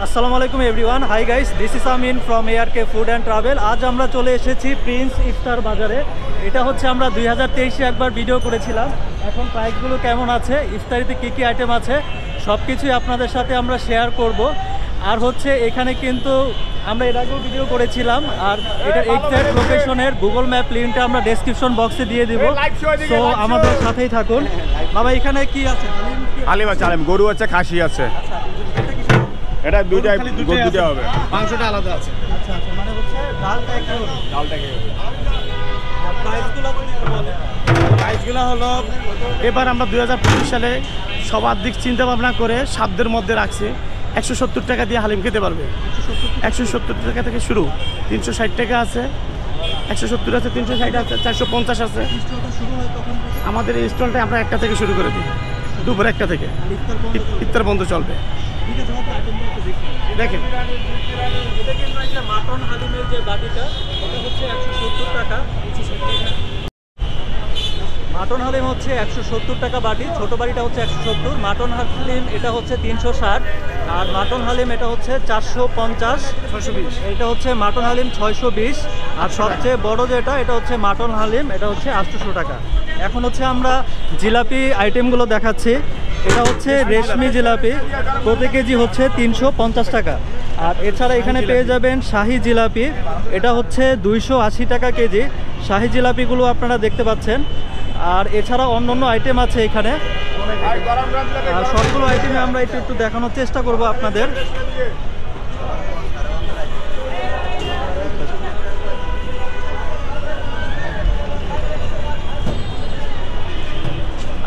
আসসালামু আলাইকুম everyone. Hi guys, this is Amin from ARK food and travel. আজ আমরা চলে এসেছি প্রিন্স ইফতার বাজারে। এটা হচ্ছে আমরা 2023-এ একবার ভিডিও করেছিলাম। এখন প্রাইসগুলো কেমন আছে, ইফতারিতে কী কী আইটেম আছে সব কিছুই আপনাদের সাথে আমরা শেয়ার করব। আর হচ্ছে এখানে কিন্তু আমরা এর আগেও ভিডিও করেছিলাম, আর এটার এক্সাক্ট লোকেশনের গুগল ম্যাপ লিঙ্কটা আমরা ডেসক্রিপশন বক্সে দিয়ে দিব। তো আমাদের সাথেই থাকুন। বাবা এখানে কি আছে? হালিম আছে, হালিম গরু আছে, খাসি আছে। এটা দুইটা হবে, মাংসটা আলাদা আছে। আচ্ছা আচ্ছা, মানে হচ্ছে ডালটা একটু প্রাইসগুলো হলো এবার আমরা 2025 সালে সবার দিক চিন্তা ভাবনা করে সাধ্যের মধ্যে রাখছি। 170 টাকা দিয়ে হালিম খেতে পারবে। 170 টাকা থেকে শুরু, 360 টাকা আছে, 170 আছে, 360 আছে, 450 আছে। আমাদের এই স্টলটা আমরা 1টা থেকে শুরু করে দিই, দুপুর 1টা থেকে ইফতার বন্ধ চলবে। দেখেন এটা কিন্তু একটা মাটন হালিমের যে বাটিটা, এটা হচ্ছে 170 টাকা। মাটন হালিম হচ্ছে 170 টাকা বাটি, ছোট বাটিটা হচ্ছে 170। মাটন হালিম এটা হচ্ছে 360, আর মাটন হালিম এটা হচ্ছে 450, 620। এটা হচ্ছে মাটন হালিম 620, আর সবচেয়ে বড় যেটা এটা হচ্ছে মাটন হালিম, এটা হচ্ছে 800 টাকা। এখন হচ্ছে আমরা জিলাপি আইটেমগুলো দেখাচ্ছি। এটা হচ্ছে রেশমি জিলাপি, প্রতি কেজি হচ্ছে 350 টাকা। আর এছাড়া এখানে পেয়ে যাবেন শাহি জিলাপি, এটা হচ্ছে 280 টাকা কেজি। শাহি জিলাপিগুলো আপনারা দেখতে পাচ্ছেন। আর এছাড়া অন্য আইটেম আছে এখানে, আর সবগুলো আইটেমে আমরা একটু দেখানোর চেষ্টা করব আপনাদের।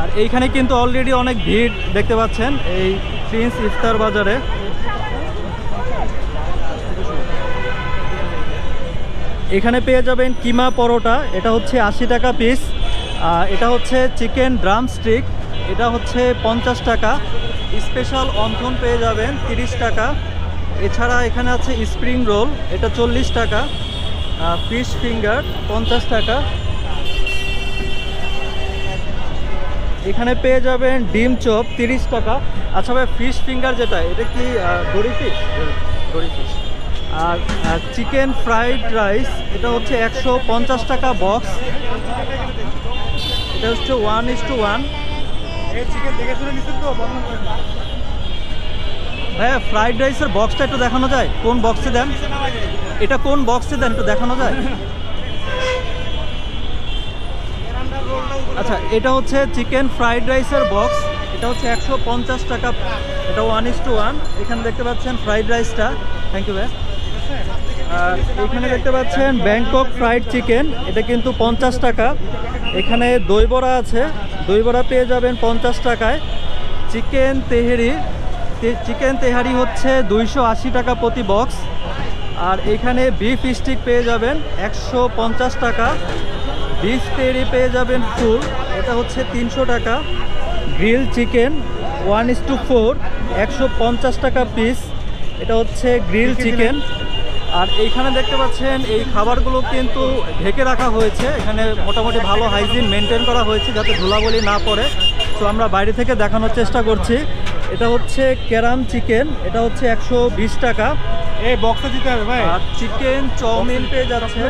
আর এইখানে কিন্তু অলরেডি অনেক ভিড় দেখতে পাচ্ছেন এই প্রিন্স ইফতার বাজারে। এখানে পেয়ে যাবেন কিমা পরোটা, এটা হচ্ছে 80 টাকা পিস। এটা হচ্ছে চিকেন ড্রাম স্টিক, এটা হচ্ছে 50 টাকা। স্পেশাল অন্থন পেয়ে যাবেন 30 টাকা। এছাড়া এখানে আছে স্প্রিং রোল, এটা 40 টাকা। ফিশ ফিঙ্গার 50 টাকা। এখানে পেয়ে যাবেন ডিম চপ 30 টাকা। আচ্ছা ভাই, ফিশ ফিঙ্গার যেটা, এটা কি দড়ি ফিশ? দড়ি ফিশ। আর চিকেন ফ্রাইড রাইস, এটা হচ্ছে 150 টাকা বক্স। এটা হচ্ছে 1:1। ভাইয়া ফ্রাইড রাইসের বক্সটা একটু দেখানো যায়? কোন বক্সে দেন এটা? কোন বক্সে দেন একটু দেখানো যায়? আচ্ছা, এটা হচ্ছে চিকেন ফ্রাইড রাইসের বক্স, এটা হচ্ছে 150 টাকা। এটা 1:1। এখানে দেখতে পাচ্ছেন ফ্রাইড রাইসটা। থ্যাংক ইউ ভাই। আর এখানে দেখতে পাচ্ছেন ব্যাংকক ফ্রাইড চিকেন, এটা কিন্তু 50 টাকা। এখানে দই বড়া আছে, দই বড়া পেয়ে যাবেন 50 টাকায়। চিকেন তেহারি হচ্ছে 280 টাকা প্রতি বক্স। আর এখানে বিফ স্টিক পেয়ে যাবেন 150 টাকা। বিফ তেহারি পেয়ে যাবেন ফুল, এটা হচ্ছে 300 টাকা। গ্রিল চিকেন 1:4, 150 টাকা পিস, এটা হচ্ছে গ্রিল চিকেন। আর এইখানে দেখতে পাচ্ছেন এই খাবারগুলো কিন্তু ঢেকে রাখা হয়েছে, এখানে মোটামুটি ভালো হাইজিন মেনটেন করা হয়েছে যাতে ধুলাবলি না পড়ে। তো আমরা বাইরে থেকে দেখানোর চেষ্টা করছি। এটা হচ্ছে ক্যারাম চিকেন, এটা হচ্ছে 120 টাকা। এই বক্সে দিতে হবে ভাই। আর চিকেন চাউমিন পেয়ে যাচ্ছে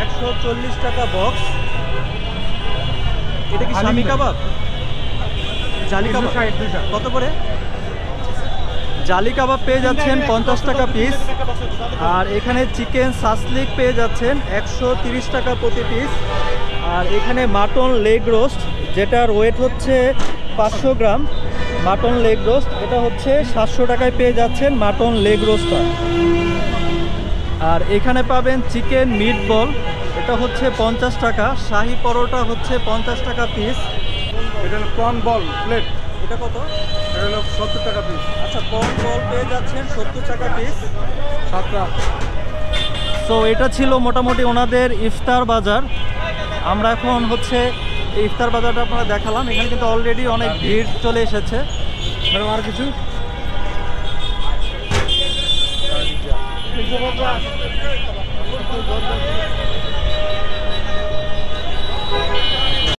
140 টাকা বক্স। এটা কি শামি কাবাব? জালি কাবাব কত করে? জালি কাবাব পেয়ে যাচ্ছেন 50 টাকা পিস। আর এখানে চিকেন সাসলিক পেয়ে যাচ্ছেন 130 টাকা প্রতি পিস। আর এখানে মাটন লেগ রোস্ট, যেটার ওয়েট হচ্ছে 500 গ্রাম, মাটন লেগ রোস্ট, এটা হচ্ছে 700 টাকায় পেয়ে যাচ্ছেন মাটন লেগ রোস্টটা। আর এখানে পাবেন চিকেন মিট বল, এটা হচ্ছে 50 টাকা। শাহি পরোটা হচ্ছে 50 টাকা পিস। এটা হলো প্রন বল প্লেট, এটা কত? এটা হলো 70 টাকা পিস। আচ্ছা, প্রন বল পেয়ে যাচ্ছেন 70 টাকা পিস। 7টা। তো এটা ছিল মোটামুটি ওনাদের ইফতার বাজার। আমরা এখন হচ্ছে ইফতার বাজারটা আপনারা দেখালাম। এখানে কিন্তু অলরেডি অনেক ভিড় চলে এসেছে। ম্যাডাম আর কিছু?